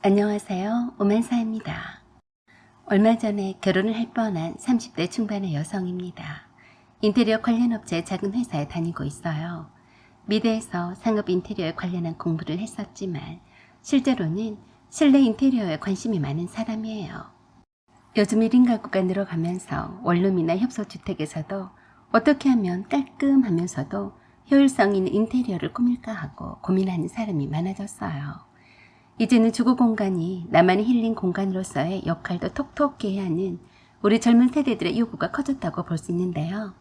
안녕하세요. 오만사입니다. 얼마 전에 결혼을 할 뻔한 30대 중반의 여성입니다. 인테리어 관련 업체 작은 회사에 다니고 있어요. 미대에서 상업 인테리어에 관련한 공부를 했었지만 실제로는 실내 인테리어에 관심이 많은 사람이에요. 요즘 1인 가구가 늘어가면서 원룸이나 협소주택에서도 어떻게 하면 깔끔하면서도 효율성 있는 인테리어를 꾸밀까 하고 고민하는 사람이 많아졌어요. 이제는 주거 공간이 나만의 힐링 공간으로서의 역할도 톡톡히 해야 하는 우리 젊은 세대들의 요구가 커졌다고 볼 수 있는데요.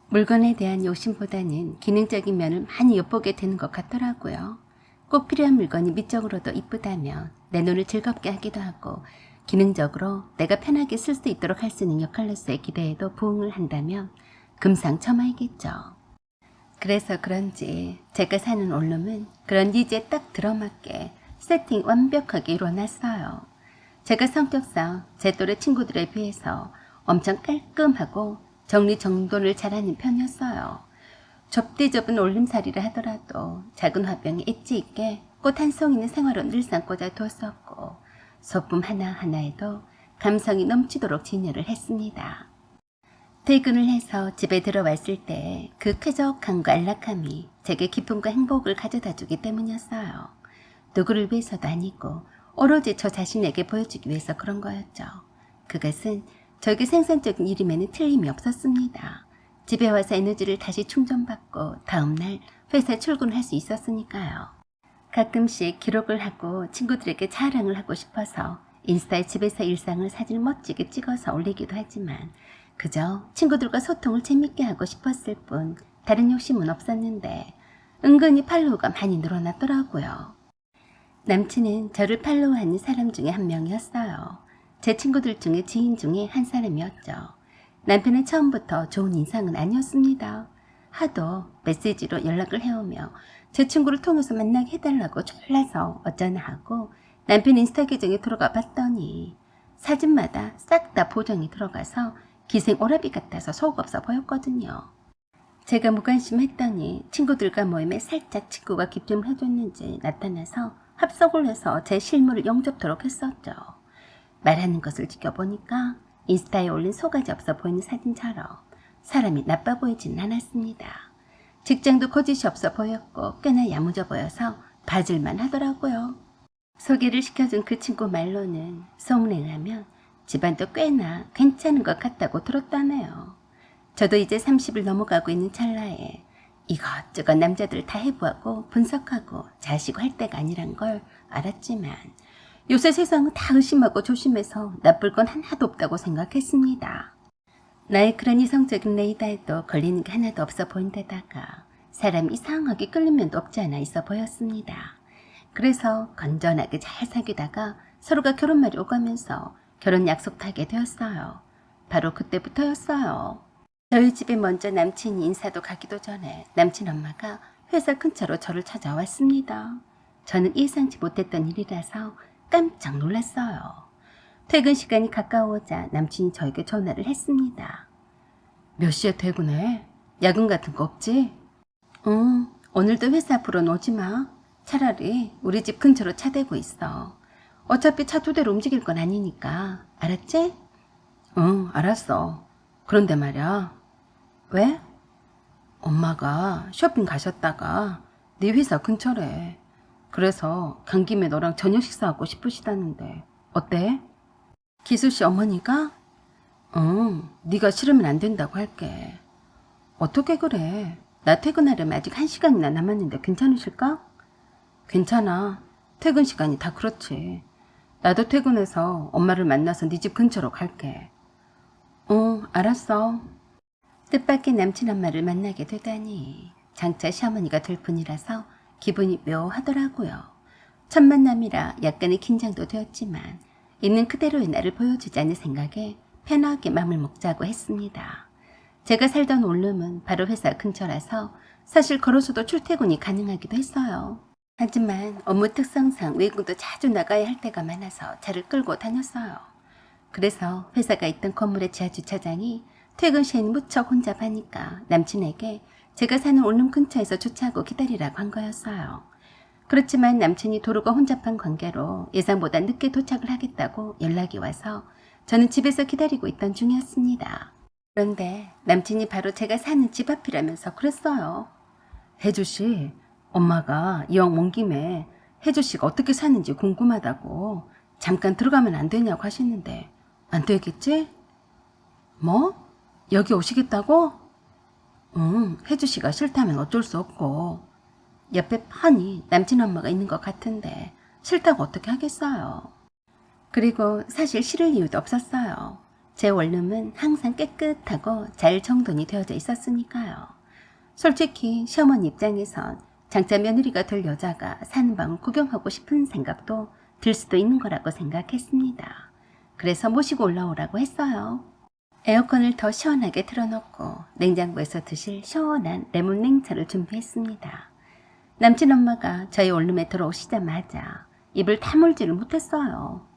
물건에 대한 욕심보다는 기능적인 면을 많이 엿보게 되는 것 같더라고요. 꼭 필요한 물건이 미적으로도 이쁘다면 내 눈을 즐겁게 하기도 하고 기능적으로 내가 편하게 쓸 수 있도록 할 수 있는 역할로서의 기대에도 부응을 한다면 금상첨화이겠죠. 그래서 그런지 제가 사는 원룸은 그런 니즈에 딱 들어맞게 세팅 완벽하게 이루어놨어요. 제가 성격상 제 또래 친구들에 비해서 엄청 깔끔하고 정리정돈을 잘하는 편이었어요. 좁디좁은 올림살이를 하더라도 작은 화병에 엣지 있게 꽃 한 송이는 생활로 늘상 꽂아 두었었고 소품 하나하나에도 감성이 넘치도록 진열을 했습니다. 퇴근을 해서 집에 들어왔을 때 그 쾌적함과 안락함이 제게 기쁨과 행복을 가져다 주기 때문이었어요. 누구를 위해서도 아니고 오로지 저 자신에게 보여주기 위해서 그런 거였죠. 그것은 저에게 생산적인 일임에는 틀림이 없었습니다. 집에 와서 에너지를 다시 충전받고 다음날 회사에 출근할 수 있었으니까요. 가끔씩 기록을 하고 친구들에게 자랑을 하고 싶어서 인스타에 집에서 일상을 사진을 멋지게 찍어서 올리기도 하지만 그저 친구들과 소통을 재밌게 하고 싶었을 뿐 다른 욕심은 없었는데 은근히 팔로우가 많이 늘어났더라고요. 남친은 저를 팔로우하는 사람 중에 한 명이었어요. 제 친구들 중에 지인 중에 한 사람이었죠. 남편은 처음부터 좋은 인상은 아니었습니다. 하도 메시지로 연락을 해오며 제 친구를 통해서 만나게 해달라고 졸라서 어쩌나 하고 남편 인스타 계정에 들어가 봤더니 사진마다 싹 다 보정이 들어가서 기생 오라비 같아서 속없어 보였거든요. 제가 무관심했더니 친구들과 모임에 살짝 친구가 기점을 해줬는지 나타나서 합석을 해서 제 실물을 영접토록 했었죠. 말하는 것을 지켜보니까 인스타에 올린 소가지 없어 보이는 사진처럼 사람이 나빠 보이진 않았습니다. 직장도 거짓이 없어 보였고 꽤나 야무져 보여서 봐줄만 하더라고요. 소개를 시켜준 그 친구 말로는 소문에 의하면 집안도 꽤나 괜찮은 것 같다고 들었다네요. 저도 이제 30을 넘어가고 있는 찰나에 이것저것 남자들 다 해부하고 분석하고 자시고 할 때가 아니란 걸 알았지만 요새 세상은 다 의심하고 조심해서 나쁠 건 하나도 없다고 생각했습니다. 나의 그런 이성적인 레이더에도 걸리는 게 하나도 없어 보인 데다가 사람이 이상하게 끌린 면도 없지 않아 있어 보였습니다. 그래서 건전하게 잘 사귀다가 서로가 결혼말이 오가면서 결혼 약속도 하게 되었어요. 바로 그때부터였어요. 저희 집에 먼저 남친이 인사도 가기도 전에 남친 엄마가 회사 근처로 저를 찾아왔습니다. 저는 예상치 못했던 일이라서 깜짝 놀랐어요. 퇴근 시간이 가까워오자 남친이 저에게 전화를 했습니다. 몇 시에 퇴근해? 야근 같은 거 없지? 응, 오늘도 회사 앞으로는 오지 마. 차라리 우리 집 근처로 차 대고 있어. 어차피 차 2대로 움직일 건 아니니까. 알았지? 응, 알았어. 그런데 말이야. 왜? 엄마가 쇼핑 가셨다가 네 회사 근처래. 그래서 간 김에 너랑 저녁 식사하고 싶으시다는데 어때? 기수씨 어머니가? 응, 네가 싫으면 안 된다고 할게. 어떻게 그래? 나 퇴근하려면 아직 1시간이나 남았는데 괜찮으실까? 괜찮아. 퇴근 시간이 다 그렇지. 나도 퇴근해서 엄마를 만나서 네 집 근처로 갈게. 알았어. 뜻밖의 남친 엄마를 만나게 되다니 장차 시어머니가 될 뿐이라서 기분이 묘하더라고요. 첫 만남이라 약간의 긴장도 되었지만 있는 그대로의 나를 보여주자는 생각에 편하게 맘을 먹자고 했습니다. 제가 살던 원룸은 바로 회사 근처라서 사실 걸어서도 출퇴근이 가능하기도 했어요. 하지만 업무 특성상 외국도 자주 나가야 할 때가 많아서 차를 끌고 다녔어요. 그래서 회사가 있던 건물의 지하주차장이 퇴근 시에는 무척 혼잡하니까 남친에게 제가 사는 원룸 근처에서 주차하고 기다리라고 한 거였어요. 그렇지만 남친이 도로가 혼잡한 관계로 예상보다 늦게 도착을 하겠다고 연락이 와서 저는 집에서 기다리고 있던 중이었습니다. 그런데 남친이 바로 제가 사는 집 앞이라면서 그랬어요. 혜주씨, 엄마가 이왕 온 김에 혜주씨가 어떻게 사는지 궁금하다고 잠깐 들어가면 안 되냐고 하시는데 안 되겠지? 뭐? 여기 오시겠다고? 응, 혜주씨가 싫다면 어쩔 수 없고 옆에 뻔히 남친 엄마가 있는 것 같은데 싫다고 어떻게 하겠어요. 그리고 사실 싫을 이유도 없었어요. 제 원룸은 항상 깨끗하고 잘 정돈이 되어져 있었으니까요. 솔직히 시어머니 입장에선 장자 며느리가 될 여자가 사는 방을 구경하고 싶은 생각도 들 수도 있는 거라고 생각했습니다. 그래서 모시고 올라오라고 했어요. 에어컨을 더 시원하게 틀어놓고 냉장고에서 드실 시원한 레몬 냉차를 준비했습니다. 남친 엄마가 저희 원룸에 들어오시자마자 입을 다물지를 못했어요.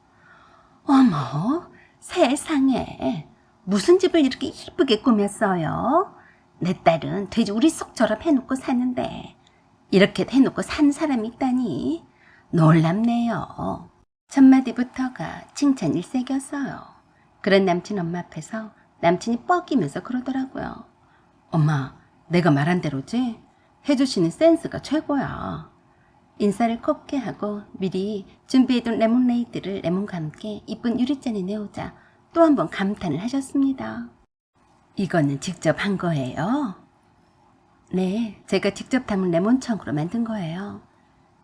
어머, 세상에 무슨 집을 이렇게 이쁘게 꾸몄어요? 내 딸은 돼지 우리 속처럼 해놓고 사는데 이렇게 해놓고 사는 사람이 있다니 놀랍네요. 첫 마디부터가 칭찬 일색이었어요. 그런 남친 엄마 앞에서 남친이 뻐기면서 그러더라고요. 엄마, 내가 말한 대로지? 혜주씨는 센스가 최고야. 인사를 곱게 하고 미리 준비해둔 레몬레이드를 레몬과 함께 이쁜 유리잔에 내오자 또 한 번 감탄을 하셨습니다. 이거는 직접 한 거예요? 네, 제가 직접 담은 레몬청으로 만든 거예요.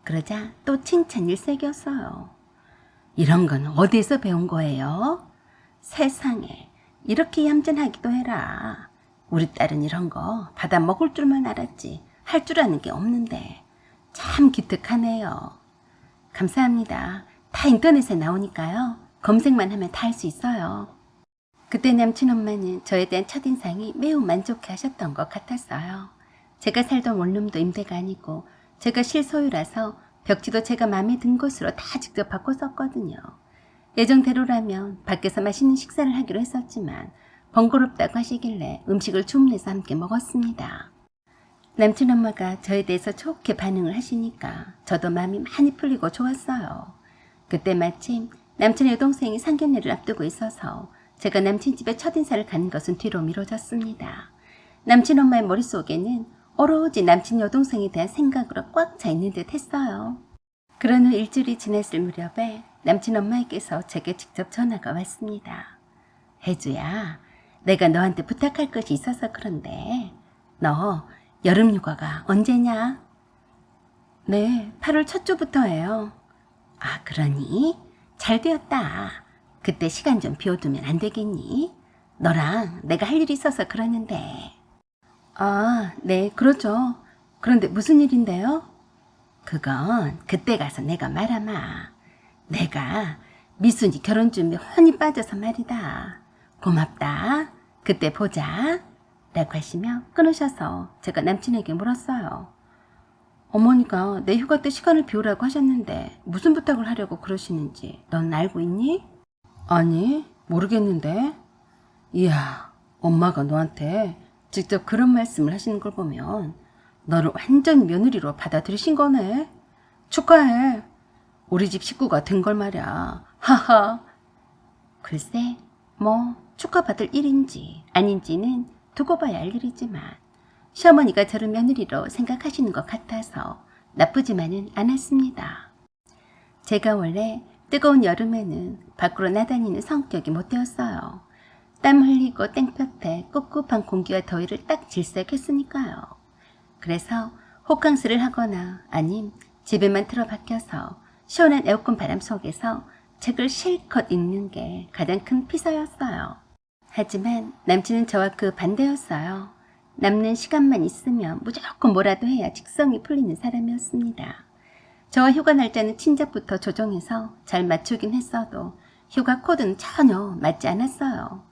그러자 또 칭찬 일색이었어요. 이런 건 어디에서 배운 거예요? 세상에, 이렇게 얌전하기도 해라. 우리 딸은 이런 거 받아 먹을 줄만 알았지 할 줄 아는 게 없는데 참 기특하네요. 감사합니다. 다 인터넷에 나오니까요. 검색만 하면 다 할 수 있어요. 그때 남친 엄마는 저에 대한 첫인상이 매우 만족해 하셨던 것 같았어요. 제가 살던 원룸도 임대가 아니고 제가 실소유라서 벽지도 제가 마음에 든 곳으로 다 직접 바꿨었거든요. 예정대로라면 밖에서 맛있는 식사를 하기로 했었지만 번거롭다고 하시길래 음식을 주문해서 함께 먹었습니다. 남친 엄마가 저에 대해서 좋게 반응을 하시니까 저도 마음이 많이 풀리고 좋았어요. 그때 마침 남친의 여동생이 상견례를 앞두고 있어서 제가 남친 집에 첫인사를 가는 것은 뒤로 미뤄졌습니다. 남친 엄마의 머릿속에는 오로지 남친 여동생에 대한 생각으로 꽉 차 있는 듯 했어요. 그런 후 일주일이 지났을 무렵에 남친 엄마에게서 제게 직접 전화가 왔습니다. 혜주야, 내가 너한테 부탁할 것이 있어서 그런데 너 여름휴가가 언제냐? 네, 8월 첫 주부터예요. 아, 그러니? 잘 되었다. 그때 시간 좀 비워두면 안 되겠니? 너랑 내가 할 일이 있어서 그러는데. 아, 네, 그렇죠. 그런데 무슨 일인데요? 그건 그때 가서 내가 말하마. 내가 미순이 결혼 준비 훤히 빠져서 말이다. 고맙다. 그때 보자. 라고 하시며 끊으셔서 제가 남친에게 물었어요. 어머니가 내 휴가 때 시간을 비우라고 하셨는데 무슨 부탁을 하려고 그러시는지 넌 알고 있니? 아니, 모르겠는데. 이야, 엄마가 너한테 직접 그런 말씀을 하시는 걸 보면 너를 완전 며느리로 받아들이신 거네. 축하해. 우리 집 식구가 된 걸 말이야. 하하. 글쎄, 뭐 축하받을 일인지 아닌지는 두고 봐야 알 일이지만 시어머니가 저를 며느리로 생각하시는 것 같아서 나쁘지만은 않았습니다. 제가 원래 뜨거운 여름에는 밖으로 나다니는 성격이 못 되었어요. 땀 흘리고 땡볕에 꿉꿉한 공기와 더위를 딱 질색했으니까요. 그래서 호캉스를 하거나 아님 집에만 틀어박혀서 시원한 에어컨 바람 속에서 책을 실컷 읽는 게 가장 큰 피서였어요. 하지만 남친은 저와 그 반대였어요. 남는 시간만 있으면 무조건 뭐라도 해야 직성이 풀리는 사람이었습니다. 저와 휴가 날짜는 친작부터 조정해서 잘 맞추긴 했어도 휴가 코드는 전혀 맞지 않았어요.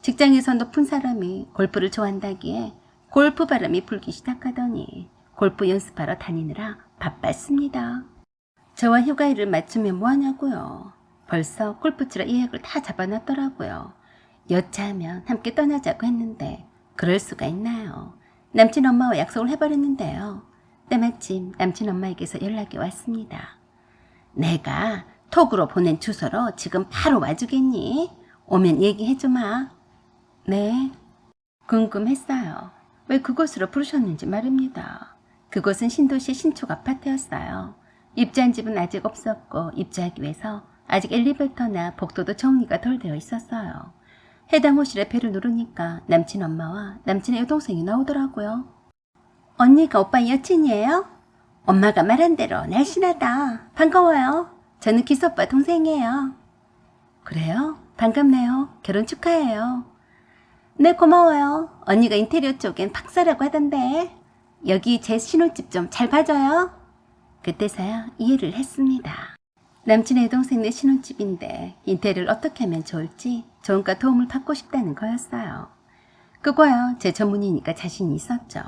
직장에서 높은 사람이 골프를 좋아한다기에 골프 바람이 불기 시작하더니 골프 연습하러 다니느라 바빴습니다. 저와 휴가일을 맞추면 뭐하냐고요. 벌써 골프 치러 예약을 다 잡아놨더라고요. 여차하면 함께 떠나자고 했는데 그럴 수가 있나요? 남친 엄마와 약속을 해버렸는데요. 때마침 남친 엄마에게서 연락이 왔습니다. 내가 톡으로 보낸 주소로 지금 바로 와주겠니? 오면 얘기해주마. 네. 궁금했어요. 왜 그곳으로 부르셨는지 말입니다. 그곳은 신도시 신축 아파트였어요. 입주한 집은 아직 없었고 입주하기 위해서 아직 엘리베이터나 복도도 정리가 덜 되어 있었어요. 해당 호실에 배를 누르니까 남친 엄마와 남친의 여동생이 나오더라고요. 언니가 오빠 여친이에요? 엄마가 말한 대로 날씬하다. 반가워요. 저는 기수 오빠 동생이에요. 그래요? 반갑네요. 결혼 축하해요. 네, 고마워요. 언니가 인테리어 쪽엔 박사라고 하던데. 여기 제 신혼집 좀 잘 봐줘요. 그때서야 이해를 했습니다. 남친의 동생네 신혼집인데 인테리어를 어떻게 하면 좋을지 조언과 도움을 받고 싶다는 거였어요. 그거야 제 전문이니까 자신이 있었죠.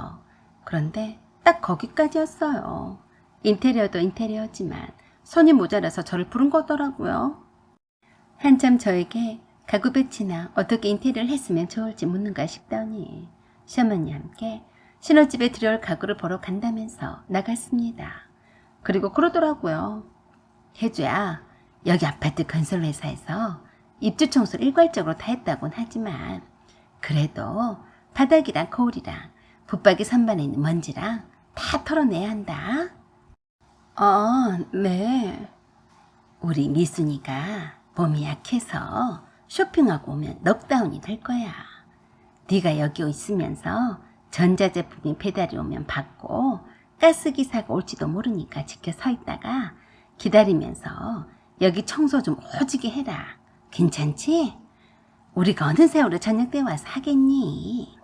그런데 딱 거기까지였어요. 인테리어도 인테리어지만 손이 모자라서 저를 부른 거더라고요. 한참 저에게 가구 배치나 어떻게 인테리어를 했으면 좋을지 묻는가 싶더니 시어머니와 함께 신혼집에 들여올 가구를 보러 간다면서 나갔습니다. 그리고 그러더라고요. 혜주야, 여기 아파트 건설회사에서 입주 청소를 일괄적으로 다 했다곤 하지만 그래도 바닥이랑 거울이랑 붙박이 선반에 있는 먼지랑 다 털어내야 한다. 네. 우리 미순이가 몸이 약해서 쇼핑하고 오면 넉다운이 될 거야. 네가 여기 있으면서 전자제품이 배달이 오면 받고 가스기사가 올지도 모르니까 지켜 서 있다가 기다리면서 여기 청소 좀 오지게 해라. 괜찮지? 우리가 어느 세월에 저녁 때 와서 하겠니?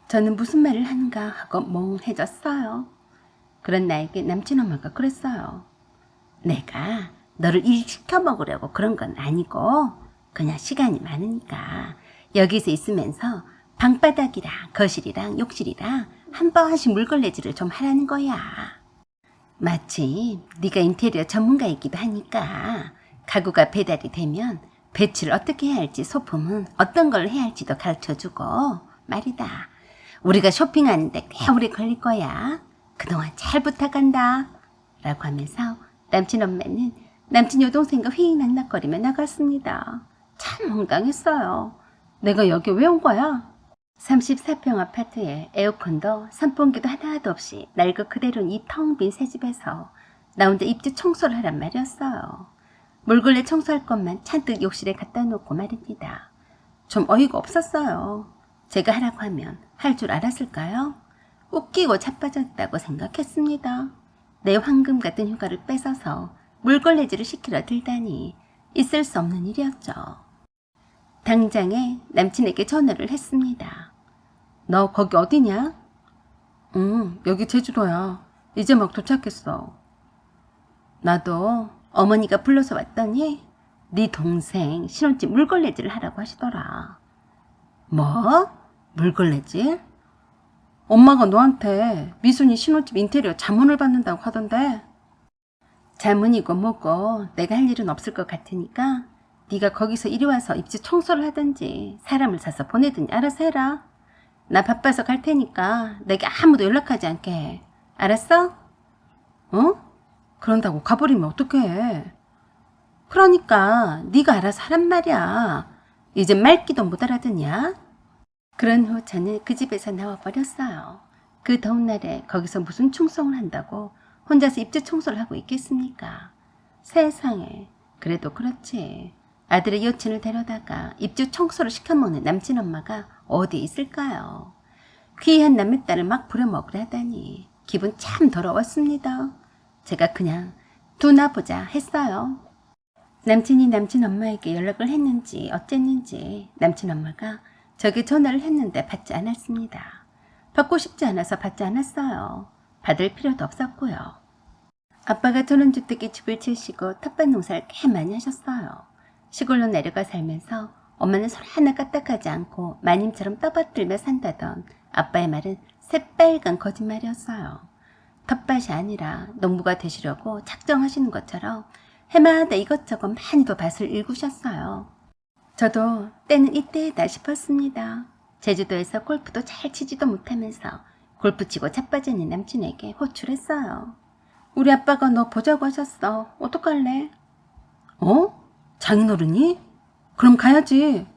저는 무슨 말을 하는가 하고 멍해졌어요. 그런 나에게 남친 엄마가 그랬어요. 내가 너를 일 시켜 먹으려고 그런 건 아니고 그냥 시간이 많으니까 여기서 있으면서 방바닥이랑 거실이랑 욕실이랑 한 번씩 물걸레질을 좀 하라는 거야. 마침 네가 인테리어 전문가이기도 하니까 가구가 배달이 되면 배치를 어떻게 해야 할지 소품은 어떤 걸 해야 할지도 가르쳐주고 말이다. 우리가 쇼핑하는데 꽤 오래 걸릴 거야. 그동안 잘 부탁한다. 라고 하면서 남친 엄마는 남친 여동생과 휘잉 낙낙거리며 나갔습니다. 참 황당했어요. 내가 여기 왜 온 거야? 34평 아파트에 에어컨도 선풍기도 하나도 없이 낡은 그대로인 이 텅 빈 새 집에서 나 혼자 입주 청소를 하란 말이었어요. 물걸레 청소할 것만 잔뜩 욕실에 갖다 놓고 말입니다. 좀 어이가 없었어요. 제가 하라고 하면 할 줄 알았을까요? 웃기고 자빠졌다고 생각했습니다. 내 황금 같은 휴가를 뺏어서 물걸레질을 시키려 들다니 있을 수 없는 일이었죠. 당장에 남친에게 전화를 했습니다. 너 거기 어디냐? 응, 여기 제주도야. 이제 막 도착했어. 나도 어머니가 불러서 왔더니 네 동생 신혼집 물걸레질을 하라고 하시더라. 뭐? 물걸레질? 엄마가 너한테 미순이 신혼집 인테리어 자문을 받는다고 하던데. 자문이고 뭐고 내가 할 일은 없을 것 같으니까 네가 거기서 이리 와서 입주 청소를 하든지 사람을 사서 보내든지 알아서 해라. 나 바빠서 갈 테니까 내게 아무도 연락하지 않게 해. 알았어? 그런다고 가버리면 어떡해. 그러니까 네가 알아서 하란 말이야. 이제 말귀도 못 알아듣냐? 그런 후 저는 그 집에서 나와버렸어요. 그 더운 날에 거기서 무슨 충성을 한다고 혼자서 입주 청소를 하고 있겠습니까? 세상에, 그래도 그렇지. 아들의 여친을 데려다가 입주 청소를 시켜먹는 남친 엄마가 어디 있을까요? 귀한 남의 딸을 막 부려먹으려 하다니 기분 참 더러웠습니다. 제가 그냥 두나보자 했어요. 남친이 남친 엄마에게 연락을 했는지 어쨌는지 남친 엄마가 저에게 전화를 했는데 받지 않았습니다. 받고 싶지 않아서 받지 않았어요. 받을 필요도 없었고요. 아빠가 전원주택에 집을 지으시고 텃밭 농사를 꽤 많이 하셨어요. 시골로 내려가 살면서 엄마는 소리 하나 까딱하지 않고 마님처럼 떠받들며 산다던 아빠의 말은 새빨간 거짓말이었어요. 텃밭이 아니라 농부가 되시려고 작정하시는 것처럼 해마다 이것저것 많이도 밭을 일구셨어요. 저도 때는 이때다 싶었습니다. 제주도에서 골프도 잘 치지도 못하면서 골프 치고 자빠지는 남친에게 호출했어요. 우리 아빠가 너 보자고 하셨어. 어떡할래? 어? 장인어른이? 그럼 가야지.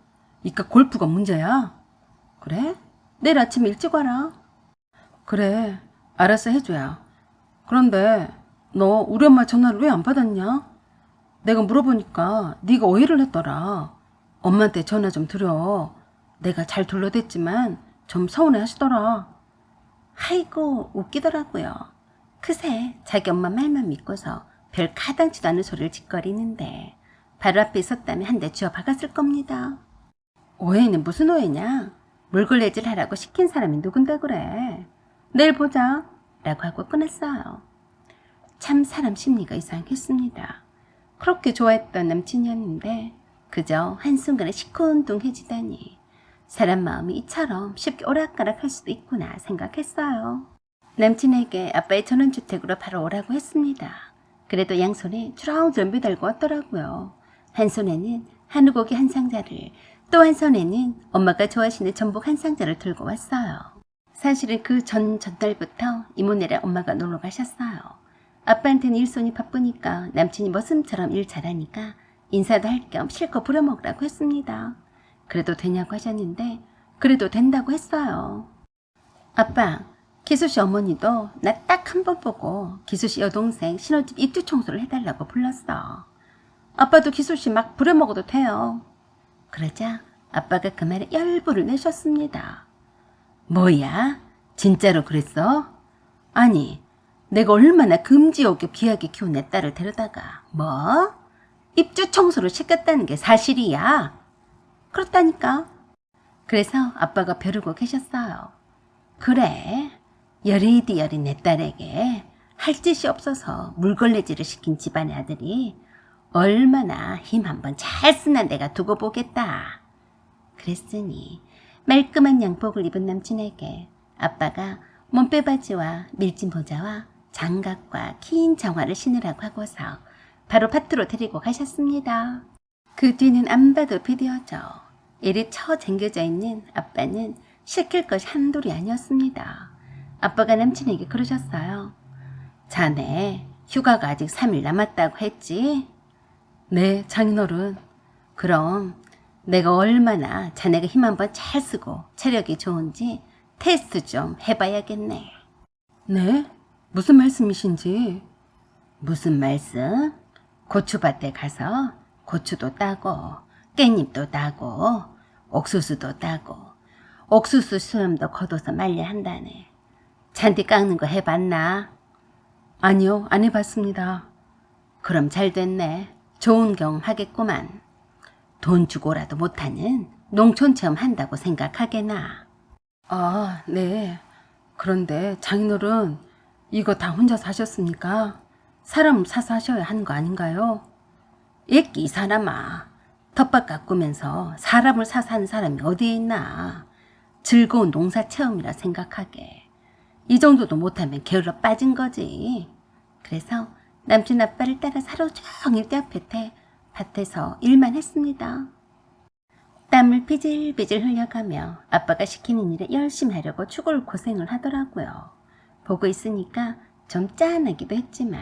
이까 골프가 문제야. 그래? 내일 아침 일찍 와라. 그래, 알았어 해줘야. 그런데 너 우리 엄마 전화를 왜 안 받았냐? 내가 물어보니까 네가 오해를 했더라. 엄마한테 전화 좀 드려. 내가 잘 둘러댔지만 좀 서운해 하시더라. 아이고 웃기더라고요. 그새 자기 엄마 말만 믿고서 별 가당치도 않은 소리를 짓거리는데 바로 앞에 있었다면 한 대 쥐어 박았을 겁니다. 오해는 무슨 오해냐? 물걸레질 하라고 시킨 사람이 누군데 그래. 내일 보자 라고 하고 끊었어요. 참 사람 심리가 이상했습니다. 그렇게 좋아했던 남친이었는데 그저 한순간에 시큰둥해지다니 사람 마음이 이처럼 쉽게 오락가락할 수도 있구나 생각했어요. 남친에게 아빠의 전원주택으로 바로 오라고 했습니다. 그래도 양손에 주렁주렁 매달고 왔더라고요. 한 손에는 한우고기 한 상자를, 또 한 손에는 엄마가 좋아하시는 전복 한 상자를 들고 왔어요. 사실은 그 전달부터 이모네랑 엄마가 놀러 가셨어요. 아빠한테는 일손이 바쁘니까 남친이 머슴처럼 일 잘하니까 인사도 할 겸 실컷 부려먹으라고 했습니다. 그래도 되냐고 하셨는데 그래도 된다고 했어요. 아빠, 기수씨 어머니도 나 딱 한 번 보고 기수씨 여동생 신혼집 입주 청소를 해달라고 불렀어. 아빠도 기수씨 막 부려먹어도 돼요. 그러자 아빠가 그 말에 열불을 내셨습니다. 뭐야? 진짜로 그랬어? 아니, 내가 얼마나 금지옥에 귀하게 키운 내 딸을 데려다가 뭐? 입주 청소를 시켰다는 게 사실이야? 그렇다니까. 그래서 아빠가 벼르고 계셨어요. 그래, 여리디 여린 내 딸에게 할 짓이 없어서 물걸레질을 시킨 집안의 아들이 얼마나 힘 한번 잘 쓰나 내가 두고 보겠다. 그랬으니 말끔한 양복을 입은 남친에게 아빠가 몸빼바지와 밀짚 모자와 장갑과 긴 장화를 신으라고 하고서 바로 밭으로 데리고 가셨습니다. 그 뒤는 안 봐도 비디오죠. 일이 처쟁겨져 있는 아빠는 시킬 것이 한둘이 아니었습니다. 아빠가 남친에게 그러셨어요. 자네 휴가가 아직 3일 남았다고 했지? 네, 장인어른. 그럼 내가 얼마나 자네가 힘 한번 잘 쓰고 체력이 좋은지 테스트 좀 해봐야겠네. 네? 무슨 말씀이신지? 무슨 말씀? 고추밭에 가서 고추도 따고 깻잎도 따고 옥수수도 따고 옥수수 수염도 걷어서 말려 한다네. 잔디 깎는 거 해봤나? 아니요, 안 해봤습니다. 그럼 잘 됐네. 좋은 경험 하겠구만. 돈 주고라도 못하는 농촌 체험 한다고 생각하게나. 아, 네. 그런데 장인어른 이거 다 혼자 사셨습니까? 사람 사서 하셔야 하는 거 아닌가요? 이 사람아. 텃밭 가꾸면서 사람을 사서 하는 사람이 어디에 있나. 즐거운 농사 체험이라 생각하게. 이 정도도 못하면 게을러 빠진 거지. 그래서 남친 아빠를 따라 하루 종일 떼앞에 밭에서 일만 했습니다. 땀을 비질비질 흘려가며 아빠가 시키는 일에 열심히 하려고 죽을 고생을 하더라고요. 보고 있으니까 좀 짠하기도 했지만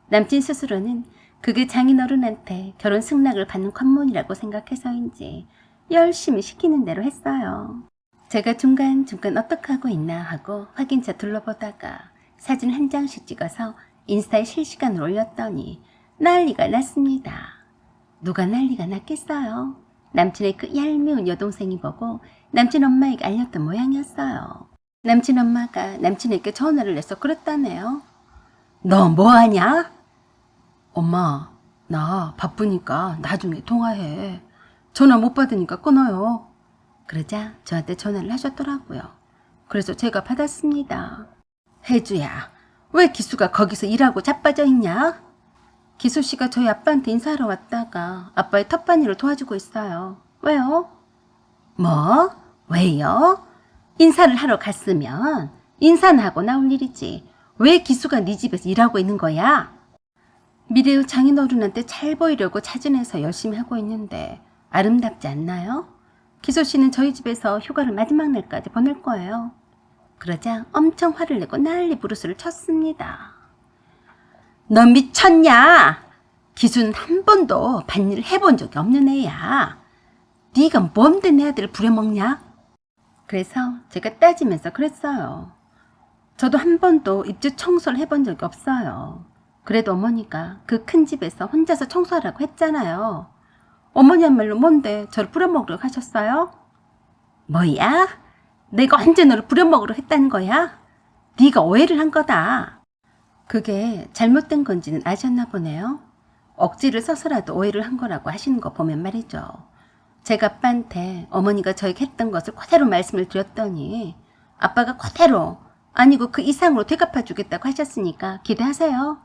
남친 스스로는 그게 장인어른한테 결혼 승낙을 받는 관문이라고 생각해서인지 열심히 시키는 대로 했어요. 제가 중간중간 어떻게 하고 있나 하고 확인차 둘러보다가 사진 한 장씩 찍어서 인스타에 실시간으로 올렸더니 난리가 났습니다. 누가 난리가 났겠어요? 남친의 그 얄미운 여동생이 보고 남친 엄마에게 알렸던 모양이었어요. 남친 엄마가 남친에게 전화를 내서 그랬다네요. 너 뭐하냐? 엄마, 나 바쁘니까 나중에 통화해. 전화 못 받으니까 끊어요. 그러자 저한테 전화를 하셨더라고요. 그래서 제가 받았습니다. 혜주야, 왜 기수가 거기서 일하고 자빠져 있냐? 기수씨가 저희 아빠한테 인사하러 왔다가 아빠의 텃밭일을 도와주고 있어요. 왜요? 뭐? 왜요? 인사를 하러 갔으면 인사는 하고 나올 일이지. 왜 기수가 네 집에서 일하고 있는 거야? 미래의 장인어른한테 잘 보이려고 자진해서 열심히 하고 있는데 아름답지 않나요? 기수씨는 저희 집에서 휴가를 마지막 날까지 보낼 거예요. 그러자 엄청 화를 내고 난리 부르스를 쳤습니다. 너 미쳤냐? 기수는 한 번도 밭일을 해본 적이 없는 애야. 네가 뭔데 내 아들을 부려먹냐? 그래서 제가 따지면서 그랬어요. 저도 한 번도 입주 청소를 해본 적이 없어요. 그래도 어머니가 그 큰 집에서 혼자서 청소하라고 했잖아요. 어머니야말로 뭔데 저를 부려먹으려고 하셨어요? 뭐야? 내가 언제 너를 부려먹으려 했다는 거야? 네가 오해를 한 거다. 그게 잘못된 건지는 아셨나 보네요. 억지를 써서라도 오해를 한 거라고 하시는 거 보면 말이죠. 제가 아빠한테 어머니가 저에게 했던 것을 그대로 말씀을 드렸더니 아빠가 그대로 아니고 그 이상으로 되갚아 주겠다고 하셨으니까 기대하세요.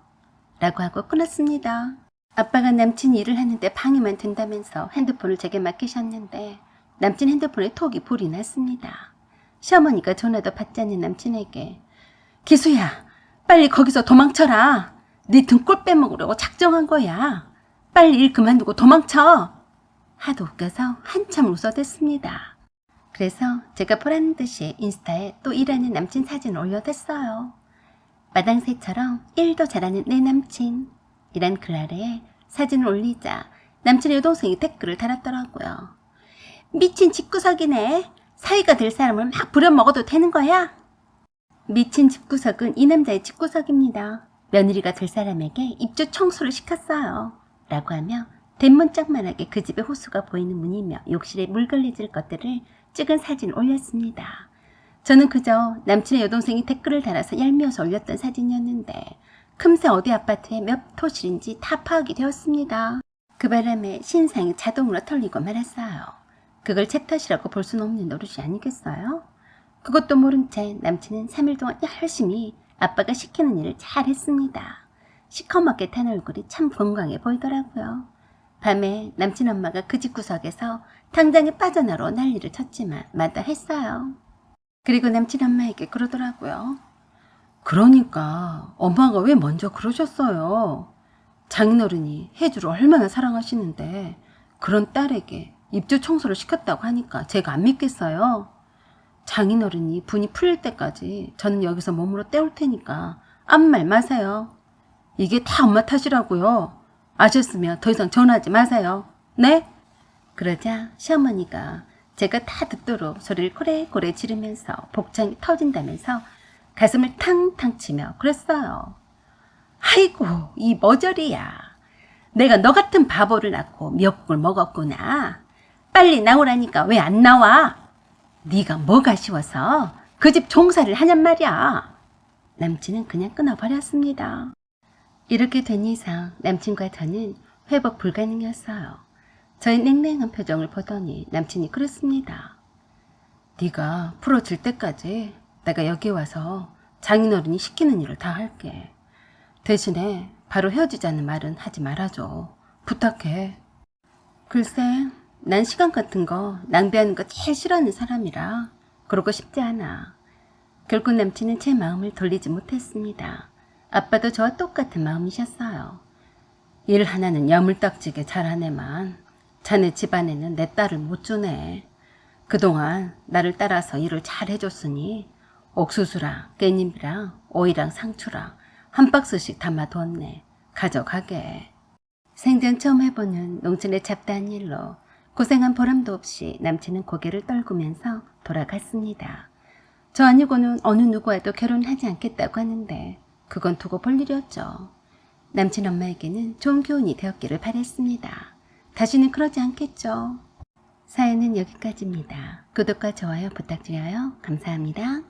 라고 하고 끊었습니다. 아빠가 남친이 일을 하는데 방해만 된다면서 핸드폰을 제게 맡기셨는데 남친 핸드폰에 톡이 불이 났습니다. 시어머니가 전화도 받지 않는 남친에게 기수야, 빨리 거기서 도망쳐라. 네 등골 빼먹으려고 작정한 거야. 빨리 일 그만두고 도망쳐. 하도 웃겨서 한참 웃어댔습니다. 그래서 제가 보라는 듯이 인스타에 또 일하는 남친 사진을 올려댔어요. 마당새처럼 일도 잘하는 내 남친 이란 글 아래에 사진을 올리자 남친의 여동생이 댓글을 달았더라고요. 미친 집구석이네. 사위가 될 사람을 막 부려먹어도 되는 거야? 미친 집구석은 이 남자의 집구석입니다. 며느리가 될 사람에게 입주 청소를 시켰어요. 라고 하며 대문짝만하게 그 집의 호수가 보이는 문이며 욕실에 물 걸레질 것들을 찍은 사진을 올렸습니다. 저는 그저 남친의 여동생이 댓글을 달아서 얄미워서 올렸던 사진이었는데 금세 어디 아파트에 몇 호실인지 다 파악이 되었습니다. 그 바람에 신상이 자동으로 털리고 말았어요. 그걸 제 탓이라고 볼 수는 없는 노릇이 아니겠어요? 그것도 모른 채 남친은 3일 동안 열심히 아빠가 시키는 일을 잘 했습니다. 시커멓게 탄 얼굴이 참 건강해 보이더라고요. 밤에 남친 엄마가 그 집 구석에서 당장에 빠져나러 난리를 쳤지만 마다했어요. 그리고 남친 엄마에게 그러더라고요. 그러니까 엄마가 왜 먼저 그러셨어요? 장인어른이 혜주를 얼마나 사랑하시는데 그런 딸에게 입주 청소를 시켰다고 하니까 제가 안 믿겠어요. 장인어른이 분이 풀릴 때까지 저는 여기서 몸으로 때울 테니까 아무 말 마세요. 이게 다 엄마 탓이라고요. 아셨으면 더 이상 전화하지 마세요. 네? 그러자 시어머니가 제가 다 듣도록 소리를 고래고래 지르면서 복장이 터진다면서 가슴을 탕탕 치며 그랬어요. 아이고 이 머저리야. 내가 너 같은 바보를 낳고 미역국을 먹었구나. 빨리 나오라니까 왜 안 나와? 네가 뭐가 쉬워서 그 집 종사를 하냔 말이야. 남친은 그냥 끊어버렸습니다. 이렇게 된 이상 남친과 저는 회복 불가능이었어요. 저의 냉랭한 표정을 보더니 남친이 그랬습니다. 네가 풀어질 때까지 내가 여기 와서 장인어른이 시키는 일을 다 할게. 대신에 바로 헤어지자는 말은 하지 말아줘. 부탁해. 글쎄, 난 시간 같은 거 낭비하는 거 제일 싫어하는 사람이라 그러고 싶지 않아. 결국 남친은 제 마음을 돌리지 못했습니다. 아빠도 저와 똑같은 마음이셨어요. 일 하나는 야물딱지게 잘하네만 자네 집안에는 내 딸을 못 주네. 그동안 나를 따라서 일을 잘 해줬으니 옥수수랑 깻잎이랑 오이랑 상추랑 한 박스씩 담아뒀네. 가져가게. 생전 처음 해보는 농촌의 잡다한 일로 고생한 보람도 없이 남친은 고개를 떨구면서 돌아갔습니다. 저 아니고는 어느 누구와도 결혼하지 않겠다고 하는데 그건 두고 볼 일이었죠. 남친 엄마에게는 좋은 교훈이 되었기를 바랬습니다. 다시는 그러지 않겠죠. 사연은 여기까지입니다. 구독과 좋아요 부탁드려요. 감사합니다.